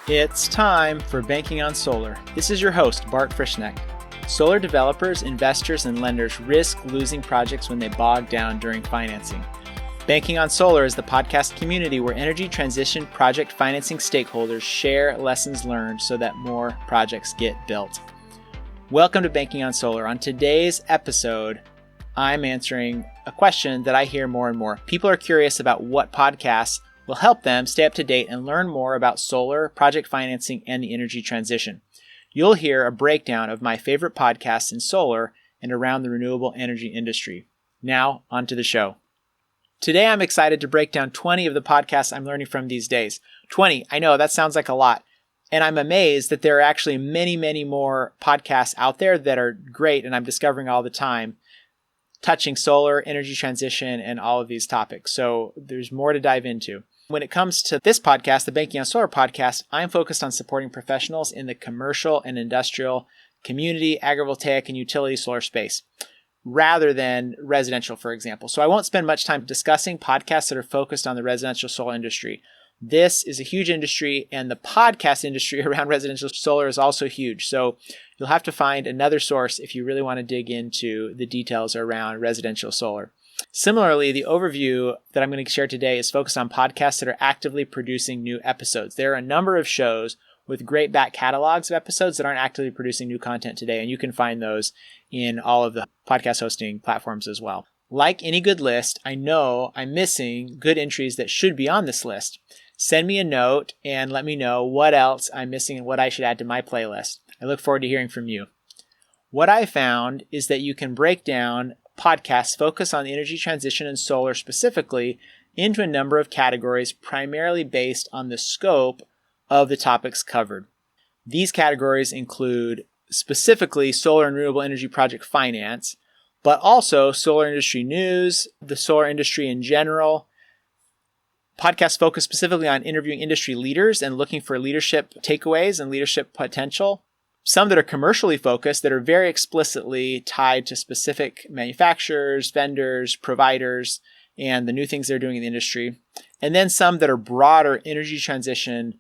It's time for Banking on Solar. This is your host, Bart Frischknecht. Solar developers, investors, and lenders risk losing projects when they bog down during financing. Banking on Solar is the podcast community where energy transition project financing stakeholders share lessons learned so that more projects get built. Welcome to Banking on Solar. On today's episode, I'm answering a question that I hear more and more. People are curious about what podcasts will help them stay up to date and learn more about solar, project financing, and the energy transition. You'll hear a breakdown of my favorite podcasts in solar and around the renewable energy industry. Now, on to the show. Today, I'm excited to break down 20 of the podcasts I'm learning from these days. 20, I know that sounds like a lot. And I'm amazed that there are actually many, many more podcasts out there that are great, and I'm discovering all the time, touching solar, energy transition, and all of these topics. So there's more to dive into. When it comes to this podcast, the Banking on Solar podcast, I'm focused on supporting professionals in the commercial and industrial, community, agrivoltaic, and utility solar space, rather than residential, for example. So I won't spend much time discussing podcasts that are focused on the residential solar industry. This is a huge industry, and the podcast industry around residential solar is also huge. So you'll have to find another source if you really want to dig into the details around residential solar. Similarly, the overview that I'm going to share today is focused on podcasts that are actively producing new episodes. There are a number of shows with great back catalogs of episodes that aren't actively producing new content today, and you can find those in all of the podcast hosting platforms as well. Like any good list, I know I'm missing good entries that should be on this list. Send me a note and let me know what else I'm missing and what I should add to my playlist. I look forward to hearing from you. What I found is that you can break down podcasts focus on the energy transition and solar specifically into a number of categories, primarily based on the scope of the topics covered. These categories include specifically solar and renewable energy project finance, but also solar industry news, the solar industry in general. Podcasts focus specifically on interviewing industry leaders and looking for leadership takeaways and leadership potential. Some that are commercially focused that are very explicitly tied to specific manufacturers, vendors, providers, and the new things they're doing in the industry. And then some that are broader energy transition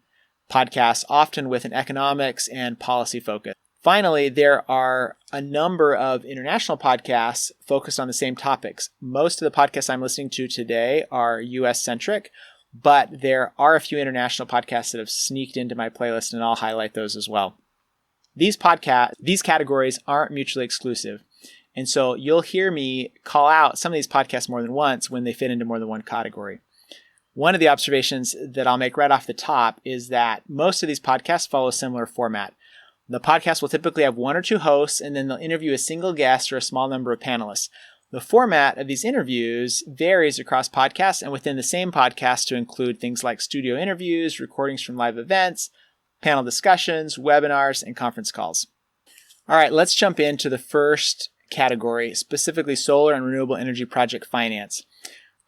podcasts, often with an economics and policy focus. Finally, there are a number of international podcasts focused on the same topics. Most of the podcasts I'm listening to today are US-centric, but there are a few international podcasts that have sneaked into my playlist, and I'll highlight those as well. These categories aren't mutually exclusive. And so you'll hear me call out some of these podcasts more than once when they fit into more than one category. One of the observations that I'll make right off the top is that most of these podcasts follow a similar format. The podcast will typically have one or two hosts, and then they'll interview a single guest or a small number of panelists. The format of these interviews varies across podcasts and within the same podcast to include things like studio interviews, recordings from live events, panel discussions, webinars, and conference calls. All right, let's jump into the first category, specifically solar and renewable energy project finance.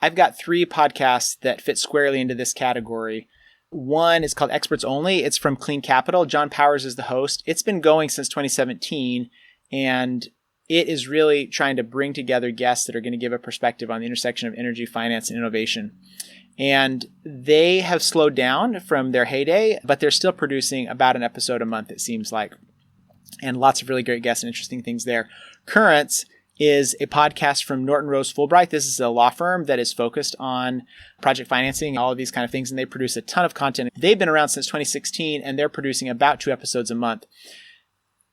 I've got 3 podcasts that fit squarely into this category. One is called Experts Only. It's from Clean Capital. John Powers is the host. It's been going since 2017, and it is really trying to bring together guests that are going to give a perspective on the intersection of energy, finance, and innovation. And they have slowed down from their heyday, but they're still producing about an episode a month, it seems like. And lots of really great guests and interesting things there. Currents is a podcast from Norton Rose Fulbright. This is a law firm that is focused on project financing, all of these kind of things, and they produce a ton of content. They've been around since 2016, and they're producing about 2 episodes a month.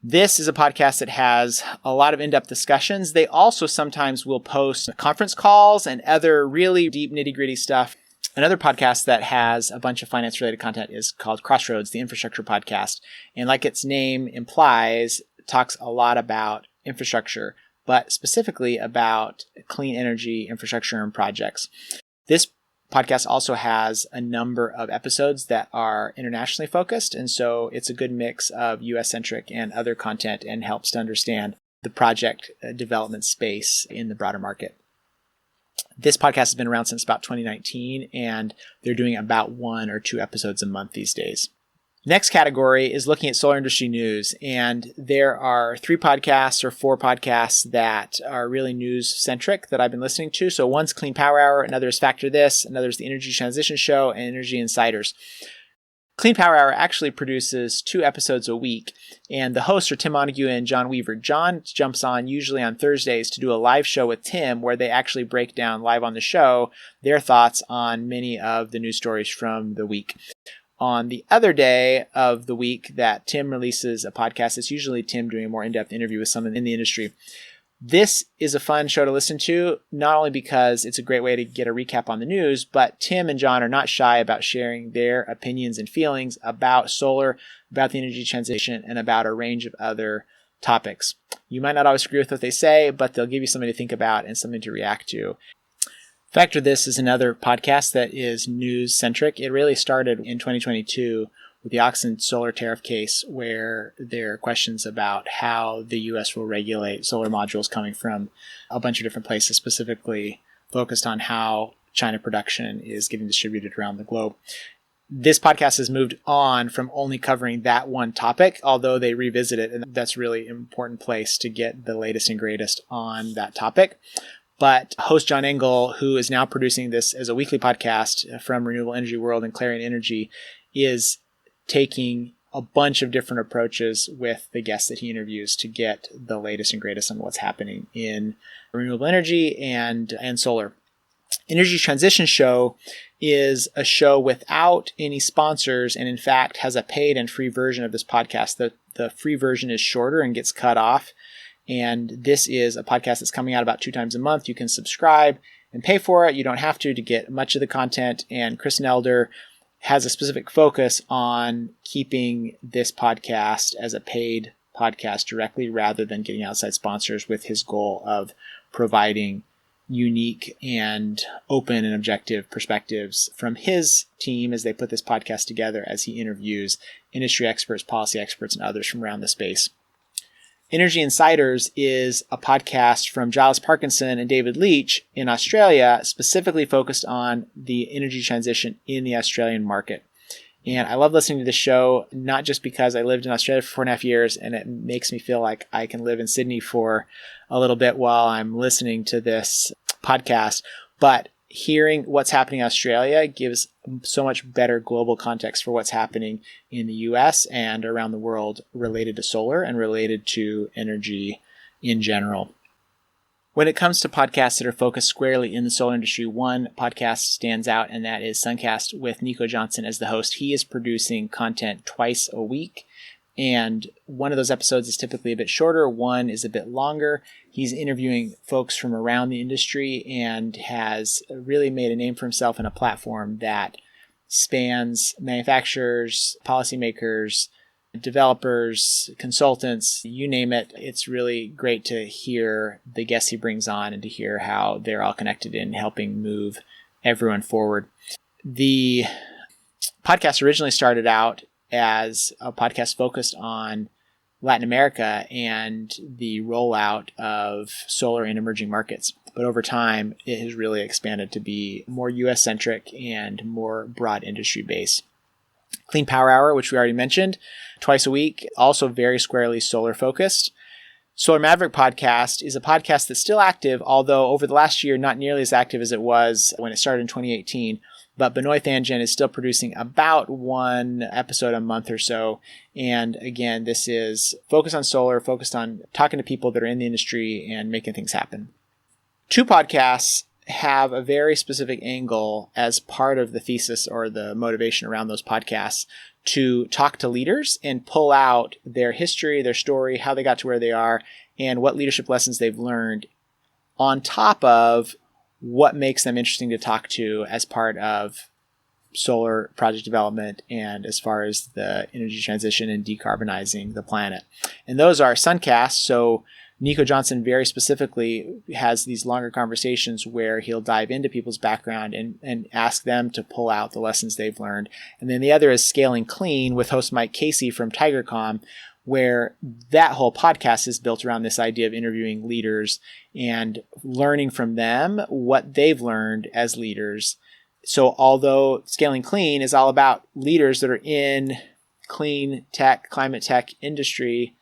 This is a podcast that has a lot of in-depth discussions. They also sometimes will post conference calls and other really deep nitty-gritty stuff. Another podcast that has a bunch of finance-related content is called Crossroads, the infrastructure podcast. And like its name implies, talks a lot about infrastructure, but specifically about clean energy infrastructure and projects. This podcast also has a number of episodes that are internationally focused, and so it's a good mix of US-centric and other content and helps to understand the project development space in the broader market. This podcast has been around since about 2019, and they're doing about 1 or 2 episodes a month these days. Next category is looking at solar industry news, and there are 3 podcasts or 4 podcasts that are really news-centric that I've been listening to. So one's Clean Power Hour, another is Factor This, another is the Energy Transition Show, and Energy Insiders. Clean Power Hour actually produces 2 episodes a week, and the hosts are Tim Montague and John Weaver. John jumps on usually on Thursdays to do a live show with Tim where they actually break down live on the show their thoughts on many of the news stories from the week. On the other day of the week that Tim releases a podcast, it's usually Tim doing a more in-depth interview with someone in the industry. This is a fun show to listen to, not only because it's a great way to get a recap on the news, but Tim and John are not shy about sharing their opinions and feelings about solar, about the energy transition, and about a range of other topics. You might not always agree with what they say, but they'll give you something to think about and something to react to. Factor This is another podcast that is news-centric. It really started in 2022 with the Oxen solar tariff case, where there are questions about how the U.S. will regulate solar modules coming from a bunch of different places, specifically focused on how China production is getting distributed around the globe. This podcast has moved on from only covering that one topic, although they revisit it, and that's really an important place to get the latest and greatest on that topic. But host John Engel, who is now producing this as a weekly podcast from Renewable Energy World and Clarion Energy, is taking a bunch of different approaches with the guests that he interviews to get the latest and greatest on what's happening in renewable energy and solar. Energy Transition Show is a show without any sponsors, and in fact has a paid and free version of this podcast. The free version is shorter and gets cut off. And this is a podcast that's coming out about 2 times a month. You can subscribe and pay for it. You don't have to get much of the content. And Chris Nelder has a specific focus on keeping this podcast as a paid podcast directly rather than getting outside sponsors, with his goal of providing unique and open and objective perspectives from his team as they put this podcast together, as he interviews industry experts, policy experts, and others from around the space. Energy Insiders is a podcast from Giles Parkinson and David Leach in Australia, specifically focused on the energy transition in the Australian market. And I love listening to this show, not just because I lived in Australia for 4.5 years and it makes me feel like I can live in Sydney for a little bit while I'm listening to this podcast, but hearing what's happening in Australia gives so much better global context for what's happening in the US and around the world related to solar and related to energy in general. When it comes to podcasts that are focused squarely in the solar industry, one podcast stands out, and that is Suncast with Nico Johnson as the host. He is producing content twice a week, and one of those episodes is typically a bit shorter. One is a bit longer. He's interviewing folks from around the industry and has really made a name for himself in a platform that spans manufacturers, policymakers, developers, consultants, you name it. It's really great to hear the guests he brings on and to hear how they're all connected in helping move everyone forward. The podcast originally started out as a podcast focused on Latin America and the rollout of solar in emerging markets. But over time, it has really expanded to be more US-centric and more broad industry based. Clean Power Hour, which we already mentioned, twice a week, also very squarely solar focused. Solar Maverick podcast is a podcast that's still active, although over the last year, not nearly as active as it was when it started in 2018. But Benoit Thanjan is still producing about 1 episode a month or so. And again, this is focused on solar, focused on talking to people that are in the industry and making things happen. 2 podcasts have a very specific angle as part of the thesis or the motivation around those podcasts to talk to leaders and pull out their history, their story, how they got to where they are, and what leadership lessons they've learned on top of what makes them interesting to talk to as part of solar project development and as far as the energy transition and decarbonizing the planet. And those are Suncast. So Nico Johnson very specifically has these longer conversations where he'll dive into people's background and ask them to pull out the lessons they've learned. And then the other is Scaling Clean with host Mike Casey from TigerCom, where that whole podcast is built around this idea of interviewing leaders and learning from them what they've learned as leaders. So although Scaling Clean is all about leaders that are in clean tech, climate tech industry,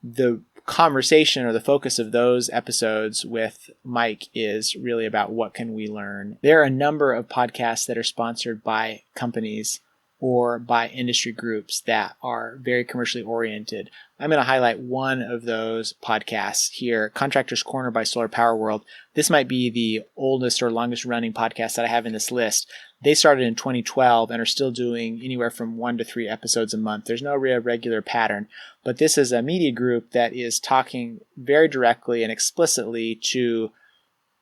the conversation or the focus of those episodes with Mike is really about what can we learn. There are a number of podcasts that are sponsored by companies or by industry groups that are very commercially oriented. I'm going to highlight one of those podcasts here, Contractors Corner by Solar Power World. This might be the oldest or longest running podcast that I have in this list. They started in 2012 and are still doing anywhere from 1 to 3 episodes a month. There's no real regular pattern, but this is a media group that is talking very directly and explicitly to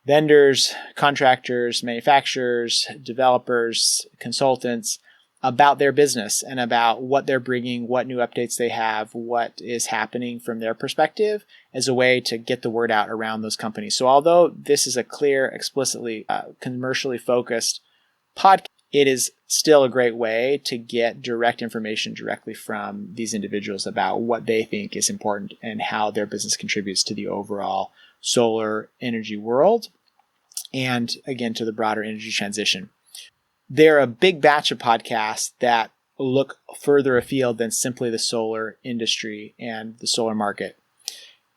vendors, contractors, manufacturers, developers, consultants about their business and about what they're bringing, what new updates they have, what is happening from their perspective as a way to get the word out around those companies. So although this is a clear, explicitly commercially focused podcast, it is still a great way to get direct information directly from these individuals about what they think is important and how their business contributes to the overall solar energy world and, again, to the broader energy transition. They're a big batch of podcasts that look further afield than simply the solar industry and the solar market.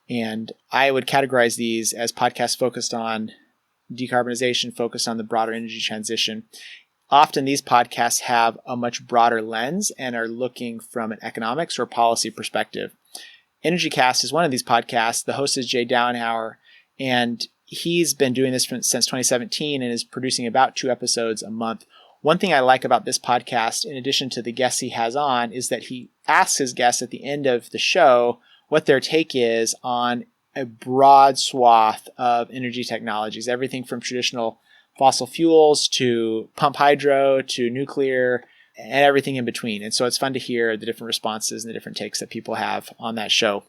And I would categorize these as podcasts focused on decarbonization, focused on the broader energy transition. Often these podcasts have a much broader lens and are looking from an economics or policy perspective. EnergyCast is one of these podcasts. The host is Jay Dowenhauer, and he's been doing this since 2017 and is producing about 2 episodes a month. One thing I like about this podcast, in addition to the guests he has on, is that he asks his guests at the end of the show what their take is on a broad swath of energy technologies, everything from traditional fossil fuels to pump hydro to nuclear and everything in between. And so it's fun to hear the different responses and the different takes that people have on that show.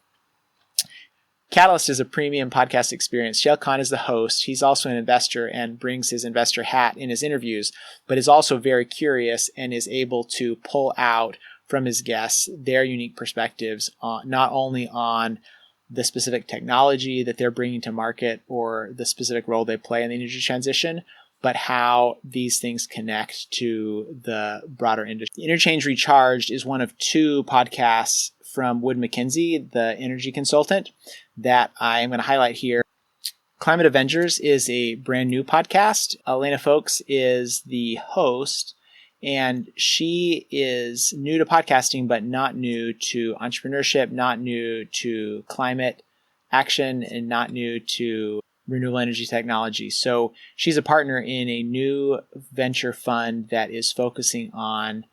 Catalyst is a premium podcast experience. Shale Khan is the host. He's also an investor and brings his investor hat in his interviews, but is also very curious and is able to pull out from his guests their unique perspectives, not only on the specific technology that they're bringing to market or the specific role they play in the energy transition, but how these things connect to the broader industry. Interchange Recharged is one of 2 podcasts from Wood Mackenzie, the energy consultant, that I am going to highlight here. Climate Avengers is a brand new podcast. Elena Folks is the host, and she is new to podcasting, but not new to entrepreneurship, not new to climate action, and not new to renewable energy technology. So she's a partner in a new venture fund that is focusing on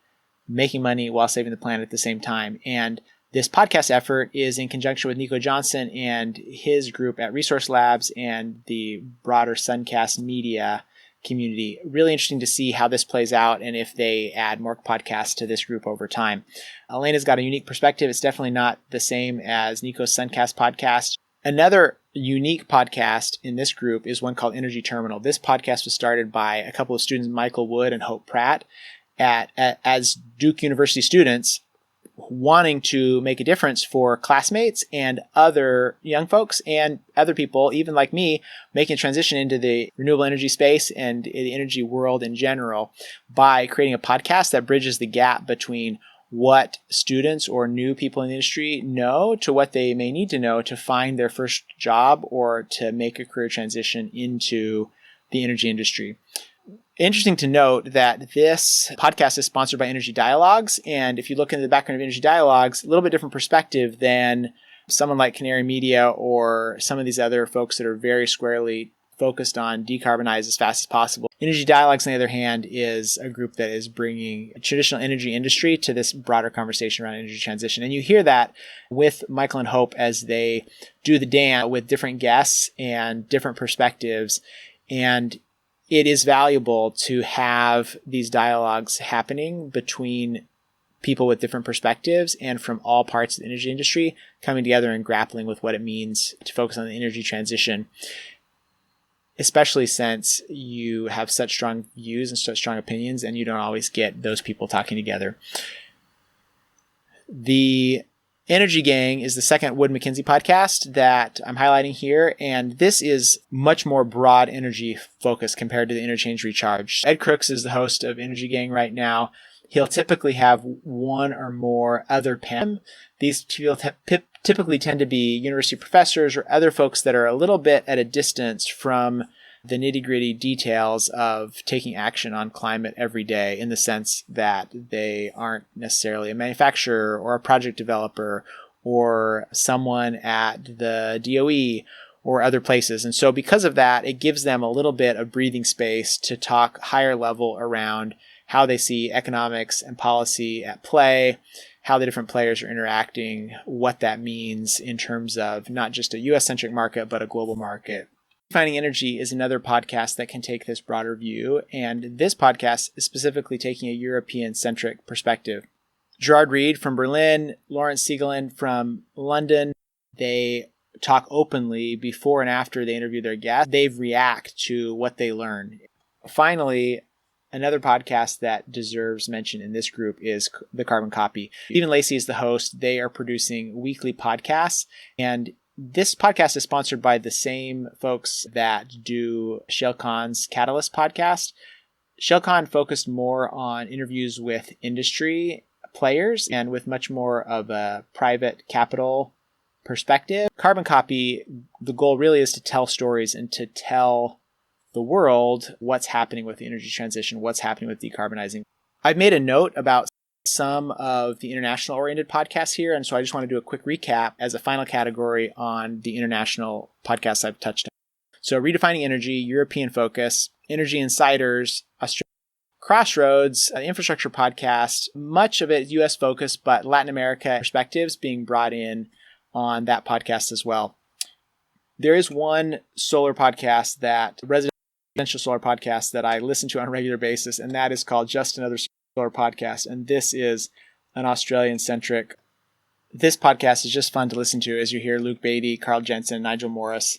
making money while saving the planet at the same time. And this podcast effort is in conjunction with Nico Johnson and his group at Resource Labs and the broader Suncast media community. Really interesting to see how this plays out and if they add more podcasts to this group over time. Elena's got a unique perspective. It's definitely not the same as Nico's Suncast podcast. Another unique podcast in this group is one called Energy Terminal. This podcast was started by a couple of students, Michael Wood and Hope Pratt, as Duke University students wanting to make a difference for classmates and other young folks and other people, even like me, making a transition into the renewable energy space and the energy world in general by creating a podcast that bridges the gap between what students or new people in the industry know to what they may need to know to find their first job or to make a career transition into the energy industry. Interesting to note that this podcast is sponsored by Energy Dialogues. And if you look into the background of Energy Dialogues, a little bit different perspective than someone like Canary Media or some of these other folks that are very squarely focused on decarbonize as fast as possible. Energy Dialogues, on the other hand, is a group that is bringing a traditional energy industry to this broader conversation around energy transition. And you hear that with Michael and Hope as they do the dance with different guests and different perspectives. And it is valuable to have these dialogues happening between people with different perspectives and from all parts of the energy industry coming together and grappling with what it means to focus on the energy transition, especially since you have such strong views and such strong opinions and you don't always get those people talking together. The Energy Gang is the second Wood Mackenzie podcast that I'm highlighting here, and this is much more broad energy focus compared to the Interchange Recharge. Ed Crooks is the host of Energy Gang right now. He'll typically have one or more other panel. These people typically tend to be university professors or other folks that are a little bit at a distance from the nitty-gritty details of taking action on climate every day, in the sense that they aren't necessarily a manufacturer or a project developer or someone at the DOE or other places. And so because of that, it gives them a little bit of breathing space to talk higher level around how they see economics and policy at play, how the different players are interacting, what that means in terms of not just a US-centric market, but a global market. Redefining Energy is another podcast that can take this broader view, and this podcast is specifically taking a European-centric perspective. Gerard Reed from Berlin, Lawrence Siegelin from London, they talk openly before and after they interview their guests. They react to what they learn. Finally, another podcast that deserves mention in this group is The Carbon Copy. Stephen Lacey is the host. They are producing weekly podcasts, and this podcast is sponsored by the same folks that do Shale Khan's Catalyst podcast. Shale Khan focused more on interviews with industry players and with much more of a private capital perspective. Carbon Copy, the goal really is to tell stories and to tell the world what's happening with the energy transition, what's happening with decarbonizing. I've made a note about some of the international oriented podcasts here, and so I just want to do a quick recap as a final category on the international podcasts I've touched on. So Redefining Energy, European focus, Energy Insiders, Australia, Crossroads, an infrastructure podcast, much of it US focused, but Latin America perspectives being brought in on that podcast as well. There is one solar podcast, that residential solar podcast, that I listen to on a regular basis, and that is called Just Another Solar Podcast. And this is an Australian-centric. This podcast is just fun to listen to as you hear Luke Beatty, Carl Jensen, Nigel Morris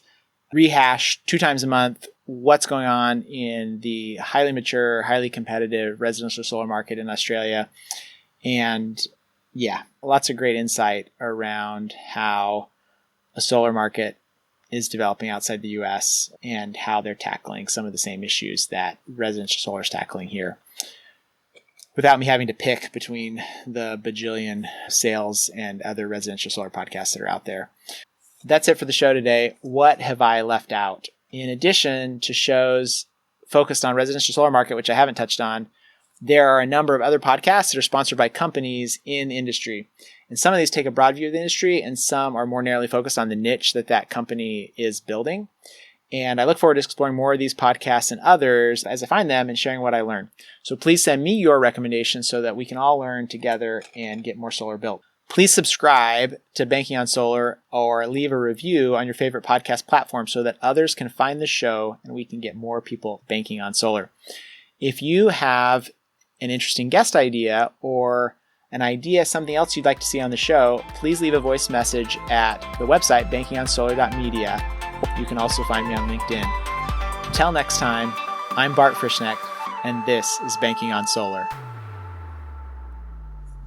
rehash 2 times a month what's going on in the highly mature, highly competitive residential solar market in Australia. And yeah, lots of great insight around how a solar market is developing outside the US and how they're tackling some of the same issues that residential solar is tackling here, without me having to pick between the bajillion sales and other residential solar podcasts that are out there. That's it for the show today. What have I left out? In addition to shows focused on residential solar market, which I haven't touched on, there are a number of other podcasts that are sponsored by companies in the industry. And some of these take a broad view of the industry, and some are more narrowly focused on the niche that company is building. And I look forward to exploring more of these podcasts and others as I find them and sharing what I learn. So please send me your recommendations so that we can all learn together and get more solar built. Please subscribe to Banking on Solar or leave a review on your favorite podcast platform so that others can find the show and we can get more people banking on solar. If you have an interesting guest idea or an idea, something else you'd like to see on the show, please leave a voice message at the website bankingonsolar.media. You can also find me on LinkedIn. Until next time, I'm Bart Frischknecht, and this is Banking on Solar.